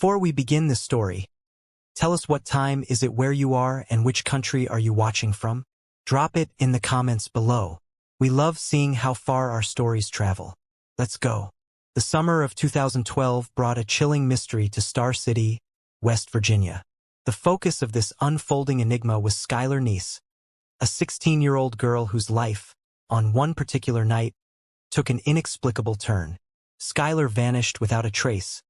Before we begin this story, tell us what time is it where you are and which country are you watching from? Drop it in the comments below. We love seeing how far our stories travel. Let's go. The summer of 2012 brought a chilling mystery to Star City, West Virginia. The focus of this unfolding enigma was Skylar Neese, a 16-year-old girl whose life, on one particular night, took an inexplicable turn. Skylar vanished without a trace,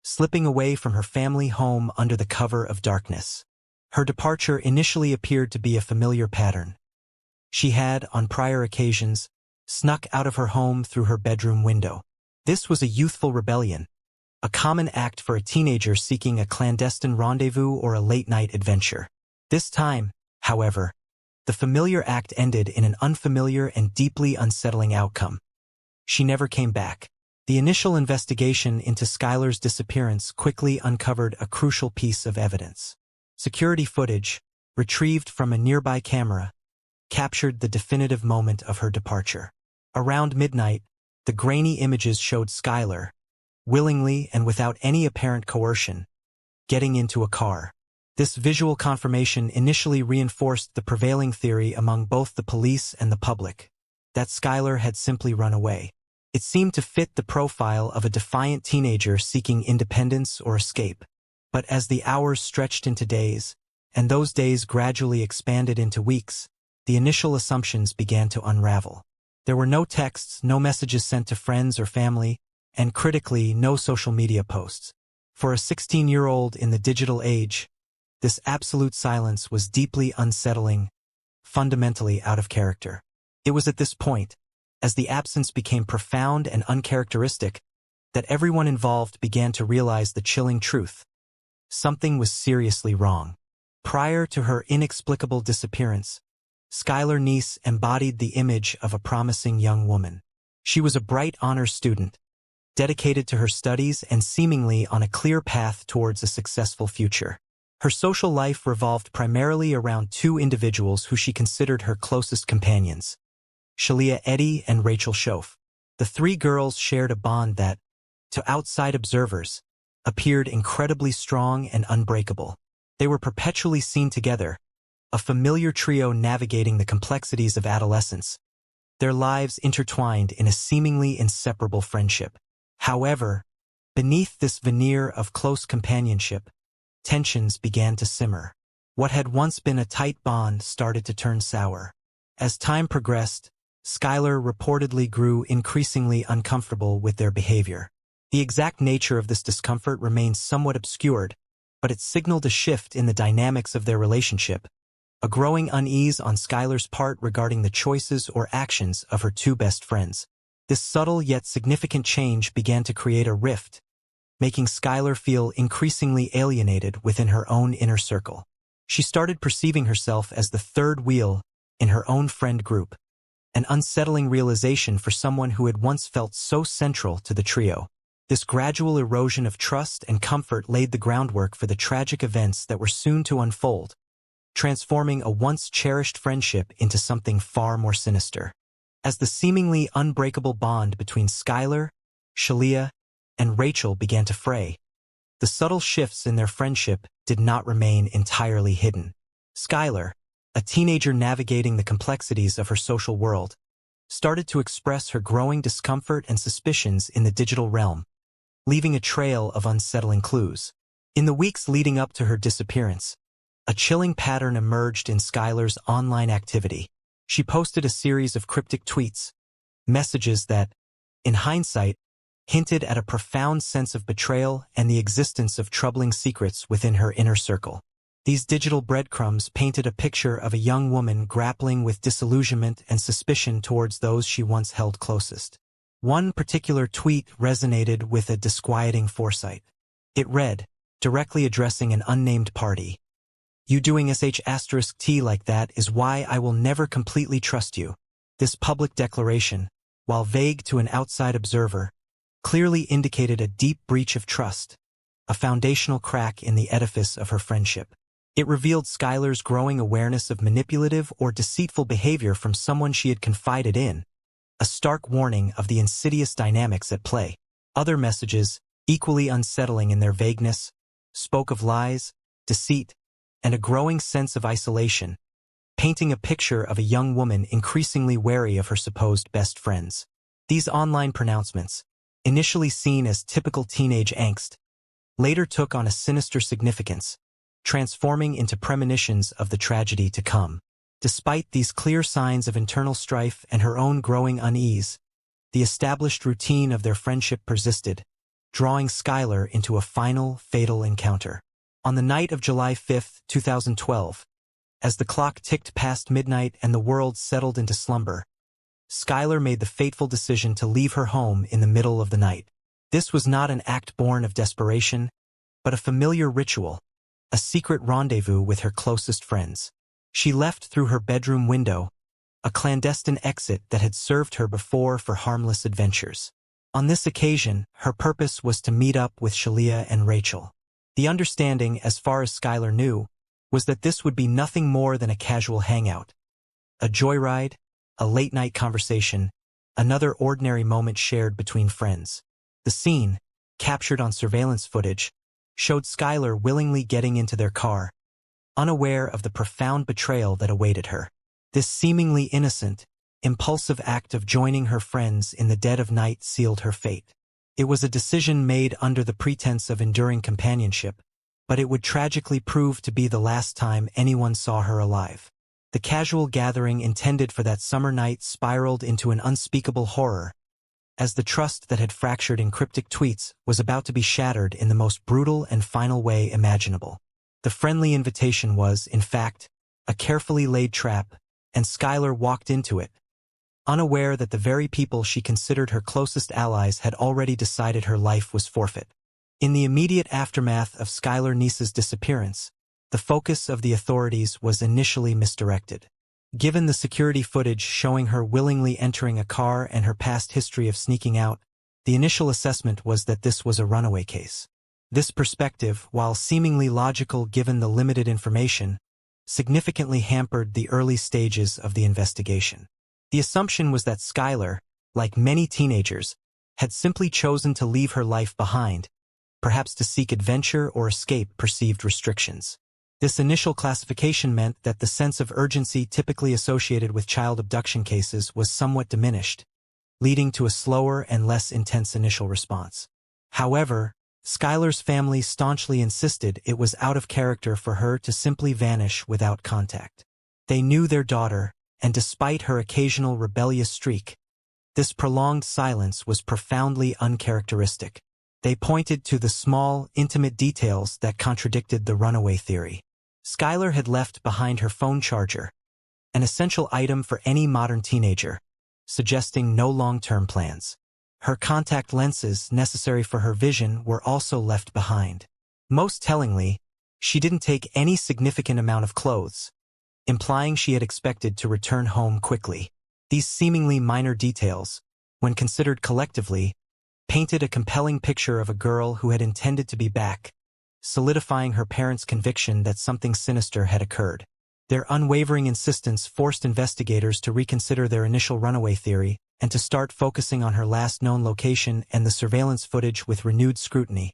slipping away from her family home under the cover of darkness. Her departure initially appeared to be a familiar pattern. She had, on prior occasions, snuck out of her home through her bedroom window. This was a youthful rebellion, a common act for a teenager seeking a clandestine rendezvous or a late-night adventure. This time, however, the familiar act ended in an unfamiliar and deeply unsettling outcome. She never came back. The initial investigation into Skylar's disappearance quickly uncovered a crucial piece of evidence. Security footage, retrieved from a nearby camera, captured the definitive moment of her departure. Around midnight, the grainy images showed Skylar, willingly and without any apparent coercion, getting into a car. This visual confirmation initially reinforced the prevailing theory among both the police and the public, that Skylar had simply run away. It seemed to fit the profile of a defiant teenager seeking independence or escape. But as the hours stretched into days, and those days gradually expanded into weeks, the initial assumptions began to unravel. There were no texts, no messages sent to friends or family, and critically, no social media posts. For a 16-year-old in the digital age, this absolute silence was deeply unsettling, fundamentally out of character. It was at this point, as the absence became profound and uncharacteristic, that everyone involved began to realize the chilling truth. Something was seriously wrong. Prior to her inexplicable disappearance, Skylar Neese embodied the image of a promising young woman. She was a bright honors student, dedicated to her studies and seemingly on a clear path towards a successful future. Her social life revolved primarily around two individuals who she considered her closest companions, Shalia Eddy and Rachel Schoaf. The three girls shared a bond that, to outside observers, appeared incredibly strong and unbreakable. They were perpetually seen together, a familiar trio navigating the complexities of adolescence, their lives intertwined in a seemingly inseparable friendship. However, beneath this veneer of close companionship, tensions began to simmer. What had once been a tight bond started to turn sour. As time progressed, Skylar reportedly grew increasingly uncomfortable with their behavior. The exact nature of this discomfort remains somewhat obscured, but it signaled a shift in the dynamics of their relationship, a growing unease on Skylar's part regarding the choices or actions of her two best friends. This subtle yet significant change began to create a rift, making Skylar feel increasingly alienated within her own inner circle. She started perceiving herself as the third wheel in her own friend group, an unsettling realization for someone who had once felt so central to the trio. This gradual erosion of trust and comfort laid the groundwork for the tragic events that were soon to unfold, transforming a once cherished friendship into something far more sinister. As the seemingly unbreakable bond between Skylar, Shalia, and Rachel began to fray, the subtle shifts in their friendship did not remain entirely hidden. Skylar, a teenager navigating the complexities of her social world, started to express her growing discomfort and suspicions in the digital realm, leaving a trail of unsettling clues. In the weeks leading up to her disappearance, a chilling pattern emerged in Skylar's online activity. She posted a series of cryptic tweets, messages that, in hindsight, hinted at a profound sense of betrayal and the existence of troubling secrets within her inner circle. These digital breadcrumbs painted a picture of a young woman grappling with disillusionment and suspicion towards those she once held closest. One particular tweet resonated with a disquieting foresight. It read, directly addressing an unnamed party, "You doing sh*t like that is why I will never completely trust you." This public declaration, while vague to an outside observer, clearly indicated a deep breach of trust, a foundational crack in the edifice of her friendship. It revealed Skylar's growing awareness of manipulative or deceitful behavior from someone she had confided in, a stark warning of the insidious dynamics at play. Other messages, equally unsettling in their vagueness, spoke of lies, deceit, and a growing sense of isolation, painting a picture of a young woman increasingly wary of her supposed best friends. These online pronouncements, initially seen as typical teenage angst, later took on a sinister significance, transforming into premonitions of the tragedy to come. Despite these clear signs of internal strife and her own growing unease, the established routine of their friendship persisted, drawing Skylar into a final, fatal encounter. On the night of July 5, 2012, as the clock ticked past midnight and the world settled into slumber, Skylar made the fateful decision to leave her home in the middle of the night. This was not an act born of desperation, but a familiar ritual, a secret rendezvous with her closest friends. She left through her bedroom window, a clandestine exit that had served her before for harmless adventures. On this occasion, her purpose was to meet up with Shalia and Rachel. The understanding, as far as Skylar knew, was that this would be nothing more than a casual hangout. A joyride, a late-night conversation, another ordinary moment shared between friends. The scene, captured on surveillance footage, showed Skylar willingly getting into their car, unaware of the profound betrayal that awaited her. This seemingly innocent, impulsive act of joining her friends in the dead of night sealed her fate. It was a decision made under the pretense of enduring companionship, but it would tragically prove to be the last time anyone saw her alive. The casual gathering intended for that summer night spiraled into an unspeakable horror, as the trust that had fractured in cryptic tweets was about to be shattered in the most brutal and final way imaginable. The friendly invitation was, in fact, a carefully laid trap, and Skylar walked into it, unaware that the very people she considered her closest allies had already decided her life was forfeit. In the immediate aftermath of Skylar Neese's disappearance, the focus of the authorities was initially misdirected. Given the security footage showing her willingly entering a car and her past history of sneaking out, the initial assessment was that this was a runaway case. This perspective, while seemingly logical given the limited information, significantly hampered the early stages of the investigation. The assumption was that Skylar, like many teenagers, had simply chosen to leave her life behind, perhaps to seek adventure or escape perceived restrictions. This initial classification meant that the sense of urgency typically associated with child abduction cases was somewhat diminished, leading to a slower and less intense initial response. However, Skylar's family staunchly insisted it was out of character for her to simply vanish without contact. They knew their daughter, and despite her occasional rebellious streak, this prolonged silence was profoundly uncharacteristic. They pointed to the small, intimate details that contradicted the runaway theory. Skylar had left behind her phone charger, an essential item for any modern teenager, suggesting no long-term plans. Her contact lenses necessary for her vision were also left behind. Most tellingly, she didn't take any significant amount of clothes, implying she had expected to return home quickly. These seemingly minor details, when considered collectively, painted a compelling picture of a girl who had intended to be back, solidifying her parents' conviction that something sinister had occurred. Their unwavering insistence forced investigators to reconsider their initial runaway theory and to start focusing on her last known location and the surveillance footage with renewed scrutiny,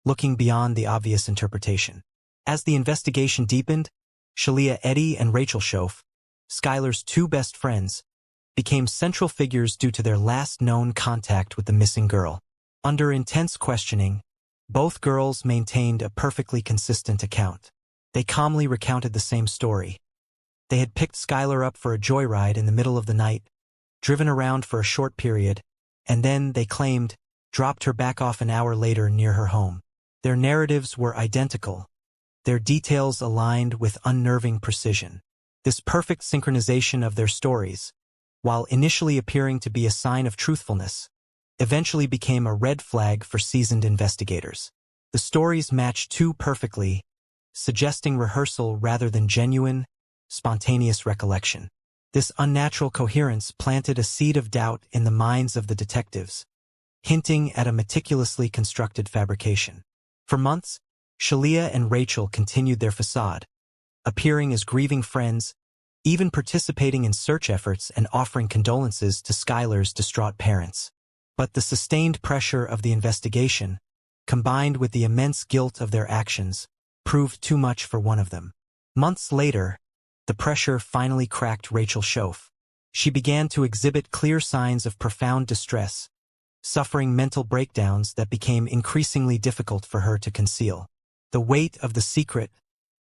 looking beyond the obvious interpretation. As the investigation deepened, Shalia Eddy and Rachel Schoaf, Skylar's two best friends, became central figures due to their last known contact with the missing girl. Under intense questioning, both girls maintained a perfectly consistent account. They calmly recounted the same story. They had picked Skylar up for a joyride in the middle of the night, driven around for a short period, and then, they claimed, dropped her back off an hour later near her home. Their narratives were identical, their details aligned with unnerving precision. This perfect synchronization of their stories, while initially appearing to be a sign of truthfulness, eventually became a red flag for seasoned investigators. The stories matched too perfectly, suggesting rehearsal rather than genuine, spontaneous recollection. This unnatural coherence planted a seed of doubt in the minds of the detectives, hinting at a meticulously constructed fabrication. For months, Shalia and Rachel continued their facade, appearing as grieving friends, even participating in search efforts and offering condolences to Skylar's distraught parents. But the sustained pressure of the investigation, combined with the immense guilt of their actions, proved too much for one of them. Months later, the pressure finally cracked Rachel Schoaf. She began to exhibit clear signs of profound distress, suffering mental breakdowns that became increasingly difficult for her to conceal. The weight of the secret,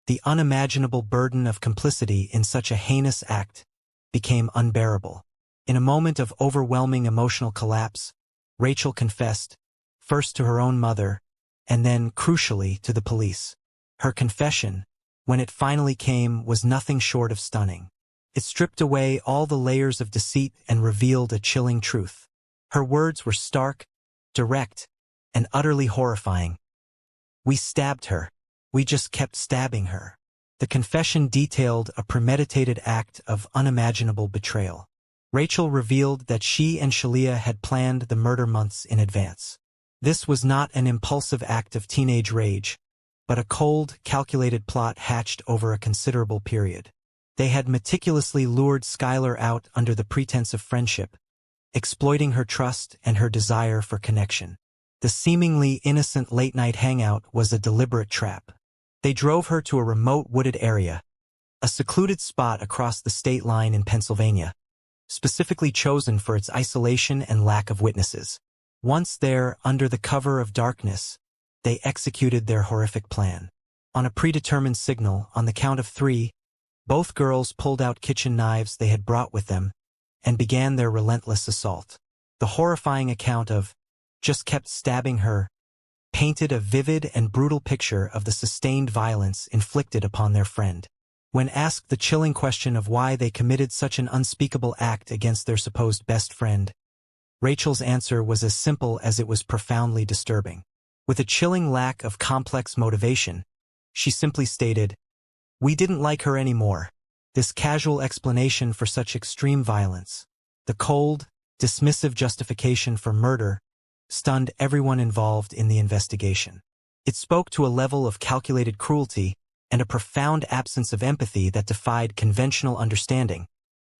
the unimaginable burden of complicity in such a heinous act, became unbearable. In a moment of overwhelming emotional collapse, Rachel confessed, first to her own mother, and then, crucially, to the police. Her confession, when it finally came, was nothing short of stunning. It stripped away all the layers of deceit and revealed a chilling truth. Her words were stark, direct, and utterly horrifying. "We stabbed her. We just kept stabbing her." The confession detailed a premeditated act of unimaginable betrayal. Rachel revealed that she and Shalia had planned the murder months in advance. This was not an impulsive act of teenage rage, but a cold, calculated plot hatched over a considerable period. They had meticulously lured Skylar out under the pretense of friendship, exploiting her trust and her desire for connection. The seemingly innocent late-night hangout was a deliberate trap. They drove her to a remote wooded area, a secluded spot across the state line in Pennsylvania, specifically chosen for its isolation and lack of witnesses. Once there, under the cover of darkness, they executed their horrific plan. On a predetermined signal, on the count of 3, both girls pulled out kitchen knives they had brought with them and began their relentless assault. The horrifying account of "just kept stabbing her" painted a vivid and brutal picture of the sustained violence inflicted upon their friend. When asked the chilling question of why they committed such an unspeakable act against their supposed best friend, Rachel's answer was as simple as it was profoundly disturbing. With a chilling lack of complex motivation, she simply stated, "We didn't like her anymore." This casual explanation for such extreme violence, the cold, dismissive justification for murder, stunned everyone involved in the investigation. It spoke to a level of calculated cruelty and a profound absence of empathy that defied conventional understanding,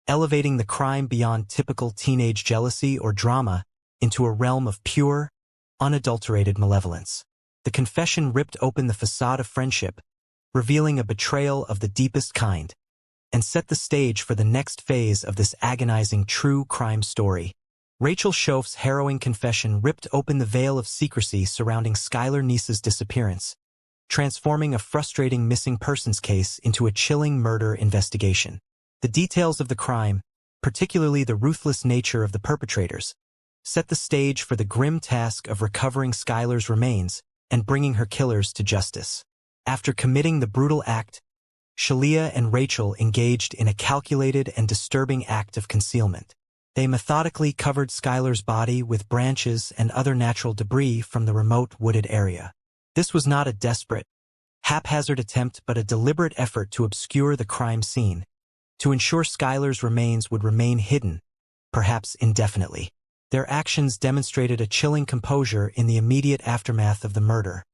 elevating the crime beyond typical teenage jealousy or drama into a realm of pure, unadulterated malevolence. The confession ripped open the facade of friendship, revealing a betrayal of the deepest kind, and set the stage for the next phase of this agonizing true crime story. Rachel Schoaf's harrowing confession ripped open the veil of secrecy surrounding Skylar Neese's disappearance, transforming a frustrating missing persons case into a chilling murder investigation. The details of the crime, particularly the ruthless nature of the perpetrators, set the stage for the grim task of recovering Skylar's remains and bringing her killers to justice. After committing the brutal act, Shalia and Rachel engaged in a calculated and disturbing act of concealment. They methodically covered Skylar's body with branches and other natural debris from the remote wooded area. This was not a desperate, haphazard attempt but a deliberate effort to obscure the crime scene, to ensure Skylar's remains would remain hidden, perhaps indefinitely. Their actions demonstrated a chilling composure in the immediate aftermath of the murder,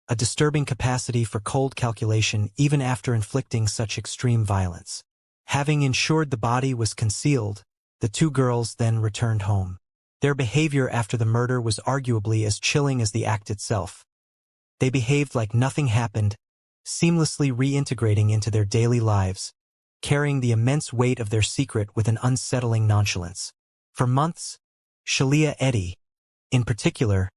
a disturbing capacity for cold calculation even after inflicting such extreme violence. Having ensured the body was concealed, the two girls then returned home. Their behavior after the murder was arguably as chilling as the act itself. They behaved like nothing happened, seamlessly reintegrating into their daily lives, carrying the immense weight of their secret with an unsettling nonchalance. For months, Shalia Eddy, in particular,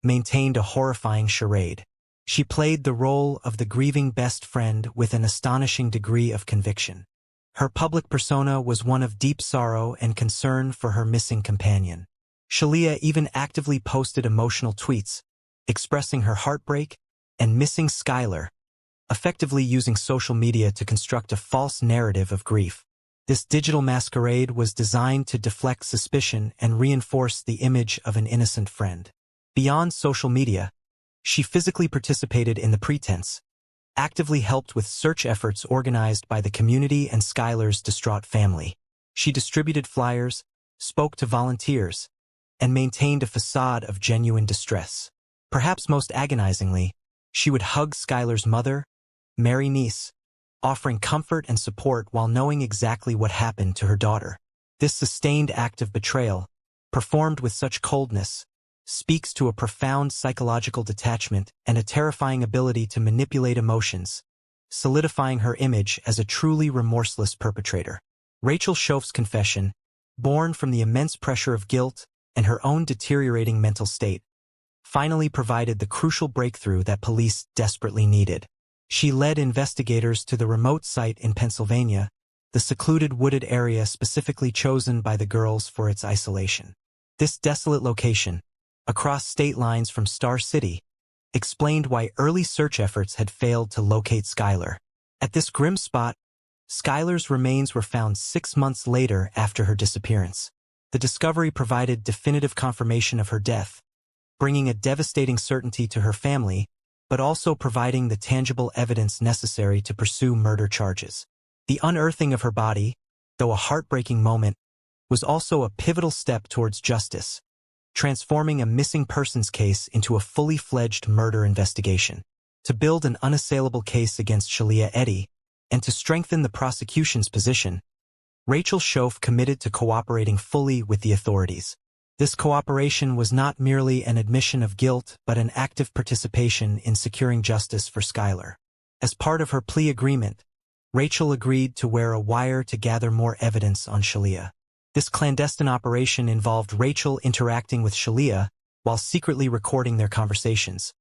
maintained a horrifying charade. She played the role of the grieving best friend with an astonishing degree of conviction. Her public persona was one of deep sorrow and concern for her missing companion. Shalia even actively posted emotional tweets, expressing her heartbreak and missing Skylar, effectively using social media to construct a false narrative of grief. This digital masquerade was designed to deflect suspicion and reinforce the image of an innocent friend. Beyond social media, she physically participated in the pretense, actively helped with search efforts organized by the community and Skylar's distraught family. She distributed flyers, spoke to volunteers, and maintained a facade of genuine distress. Perhaps most agonizingly, she would hug Skylar's mother, Mary Neese, offering comfort and support while knowing exactly what happened to her daughter. This sustained act of betrayal, performed with such coldness, speaks to a profound psychological detachment and a terrifying ability to manipulate emotions, solidifying her image as a truly remorseless perpetrator. Rachel Schoeff's confession, born from the immense pressure of guilt and her own deteriorating mental state, finally provided the crucial breakthrough that police desperately needed. She led investigators to the remote site in Pennsylvania, the secluded wooded area specifically chosen by the girls for its isolation. This desolate location, across state lines from Star City, explained why early search efforts had failed to locate Skylar. At this grim spot, Skylar's remains were found 6 months later after her disappearance. The discovery provided definitive confirmation of her death, bringing a devastating certainty to her family, but also providing the tangible evidence necessary to pursue murder charges. The unearthing of her body, though a heartbreaking moment, was also a pivotal step towards justice, transforming a missing persons case into a fully fledged murder investigation. To build an unassailable case against Shylia Eddy, and to strengthen the prosecution's position, Rachel Schoeff committed to cooperating fully with the authorities. This cooperation was not merely an admission of guilt but an active participation in securing justice for Skylar. As part of her plea agreement, Rachel agreed to wear a wire to gather more evidence on Shylia. This clandestine operation involved Rachel interacting with Shylia while secretly recording their conversations,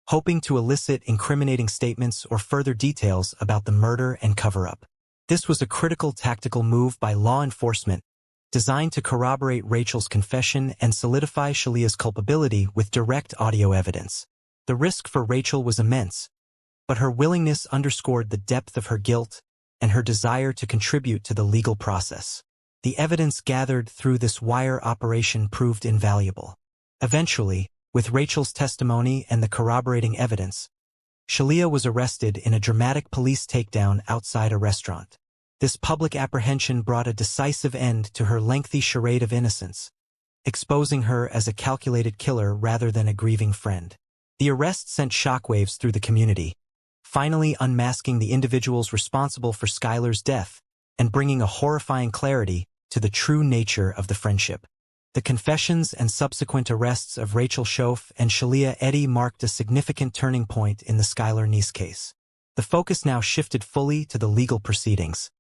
hoping to elicit incriminating statements or further details about the murder and cover-up. This was a critical tactical move by law enforcement, designed to corroborate Rachel's confession and solidify Shylia's culpability with direct audio evidence. The risk for Rachel was immense, but her willingness underscored the depth of her guilt and her desire to contribute to the legal process. The evidence gathered through this wire operation proved invaluable. Eventually, with Rachel's testimony and the corroborating evidence, Shylia was arrested in a dramatic police takedown outside a restaurant. This public apprehension brought a decisive end to her lengthy charade of innocence, exposing her as a calculated killer rather than a grieving friend. The arrest sent shockwaves through the community, finally unmasking the individuals responsible for Skylar's death and bringing a horrifying clarity to the true nature of the friendship. The confessions and subsequent arrests of Rachel Schoeff and Shylia Eddy marked a significant turning point in the Skylar Neese case. The focus now shifted fully to the legal proceedings,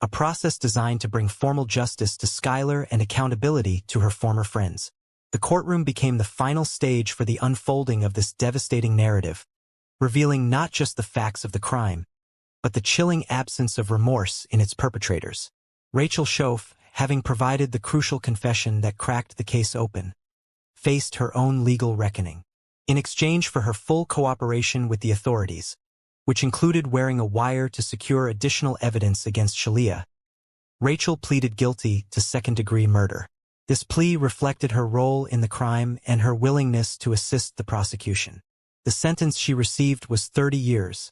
a process designed to bring formal justice to Skylar and accountability to her former friends. The courtroom became the final stage for the unfolding of this devastating narrative, revealing not just the facts of the crime, but the chilling absence of remorse in its perpetrators. Rachel Schoeff, having provided the crucial confession that cracked the case open, faced her own legal reckoning. In exchange for her full cooperation with the authorities, which included wearing a wire to secure additional evidence against Shylia, Rachel pleaded guilty to second-degree murder. This plea reflected her role in the crime and her willingness to assist the prosecution. The sentence she received was 30 years,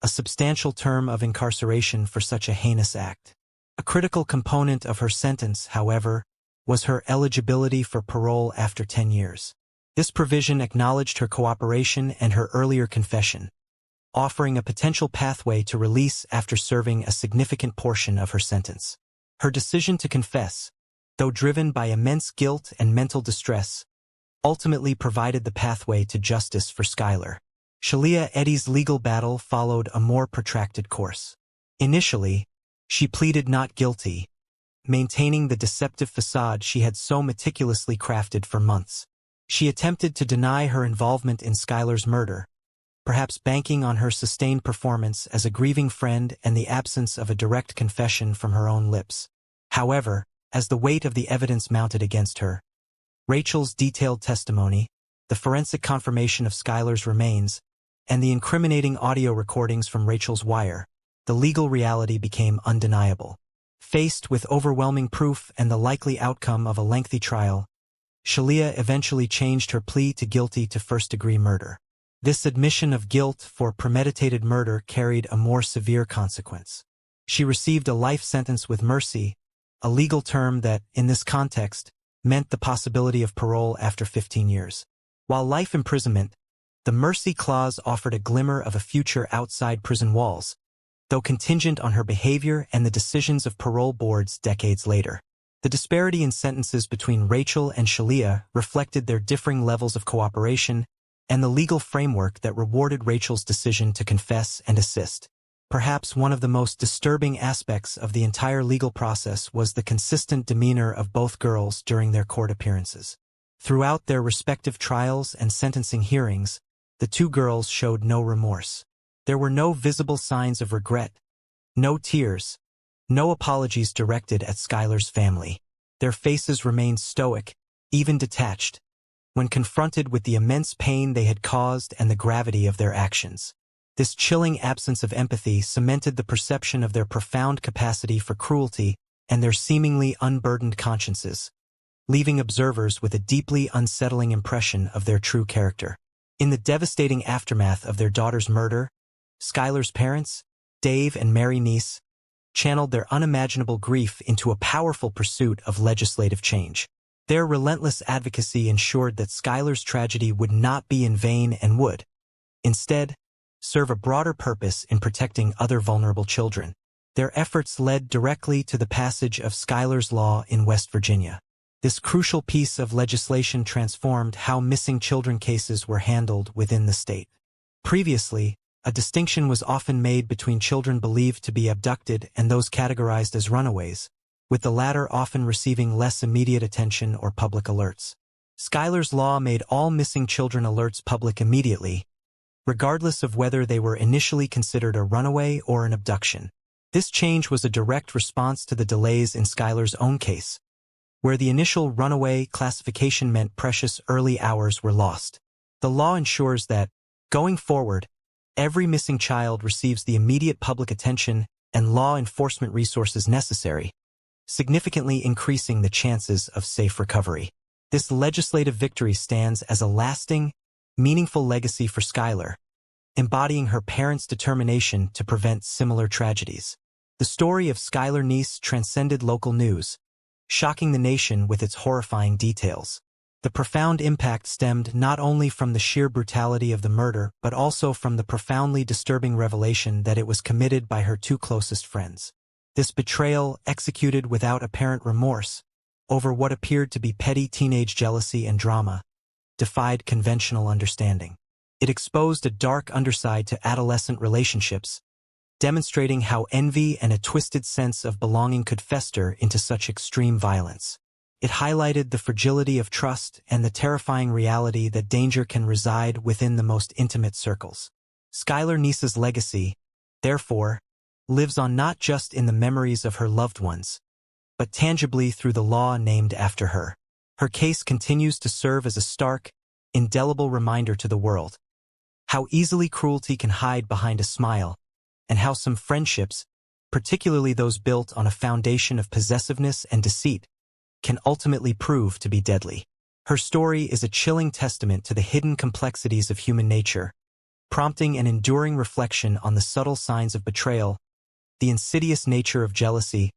a substantial term of incarceration for such a heinous act. A critical component of her sentence, however, was her eligibility for parole after 10 years. This provision acknowledged her cooperation and her earlier confession, offering a potential pathway to release after serving a significant portion of her sentence. Her decision to confess, though driven by immense guilt and mental distress, ultimately provided the pathway to justice for Skylar. Shylia Eddy's legal battle followed a more protracted course. Initially, she pleaded not guilty, maintaining the deceptive facade she had so meticulously crafted for months. She attempted to deny her involvement in Skylar's murder, perhaps banking on her sustained performance as a grieving friend and the absence of a direct confession from her own lips. However, as the weight of the evidence mounted against her, Rachel's detailed testimony, the forensic confirmation of Skylar's remains, and the incriminating audio recordings from Rachel's wire, the legal reality became undeniable. Faced with overwhelming proof and the likely outcome of a lengthy trial, Shylia eventually changed her plea to guilty to first-degree murder. This admission of guilt for premeditated murder carried a more severe consequence. She received a life sentence with mercy, a legal term that, in this context, meant the possibility of parole after 15 years. While life imprisonment, the mercy clause offered a glimmer of a future outside prison walls, though contingent on her behavior and the decisions of parole boards decades later. The disparity in sentences between Rachel and Shalia reflected their differing levels of cooperation and the legal framework that rewarded Rachel's decision to confess and assist. Perhaps one of the most disturbing aspects of the entire legal process was the consistent demeanor of both girls during their court appearances. Throughout their respective trials and sentencing hearings, the two girls showed no remorse. There were no visible signs of regret, no tears, no apologies directed at Skylar's family. Their faces remained stoic, even detached, when confronted with the immense pain they had caused and the gravity of their actions. This chilling absence of empathy cemented the perception of their profound capacity for cruelty and their seemingly unburdened consciences, leaving observers with a deeply unsettling impression of their true character. In the devastating aftermath of their daughter's murder, Skylar's parents, Dave and Mary Neese, channeled their unimaginable grief into a powerful pursuit of legislative change. Their relentless advocacy ensured that Skylar's tragedy would not be in vain and would, instead, serve a broader purpose in protecting other vulnerable children. Their efforts led directly to the passage of Skylar's Law in West Virginia. This crucial piece of legislation transformed how missing children cases were handled within the state. Previously, a distinction was often made between children believed to be abducted and those categorized as runaways, with the latter often receiving less immediate attention or public alerts. Skylar's Law made all missing children alerts public immediately, regardless of whether they were initially considered a runaway or an abduction. This change was a direct response to the delays in Skylar's own case, where the initial runaway classification meant precious early hours were lost. The law ensures that, going forward, every missing child receives the immediate public attention and law enforcement resources necessary, significantly increasing the chances of safe recovery. This legislative victory stands as a lasting, meaningful legacy for Skylar, embodying her parents' determination to prevent similar tragedies. The story of Skylar Neese transcended local news, shocking the nation with its horrifying details. The profound impact stemmed not only from the sheer brutality of the murder but also from the profoundly disturbing revelation that it was committed by her two closest friends. This betrayal, executed without apparent remorse, over what appeared to be petty teenage jealousy and drama, defied conventional understanding. It exposed a dark underside to adolescent relationships, demonstrating how envy and a twisted sense of belonging could fester into such extreme violence. It highlighted the fragility of trust and the terrifying reality that danger can reside within the most intimate circles. Skylar Neese's legacy, therefore, lives on not just in the memories of her loved ones, but tangibly through the law named after her. Her case continues to serve as a stark, indelible reminder to the world how easily cruelty can hide behind a smile, and how some friendships, particularly those built on a foundation of possessiveness and deceit, can ultimately prove to be deadly. Her story is a chilling testament to the hidden complexities of human nature, prompting an enduring reflection on the subtle signs of betrayal, the insidious nature of jealousy,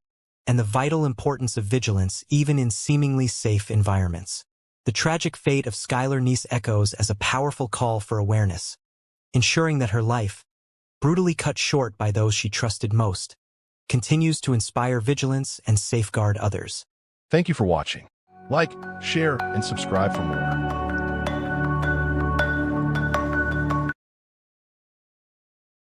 and the vital importance of vigilance even in seemingly safe environments. The tragic fate of Skylar Neese echoes as a powerful call for awareness, ensuring that her life, brutally cut short by those she trusted most, continues to inspire vigilance and safeguard others. Thank you for watching. Like, share, and subscribe for more.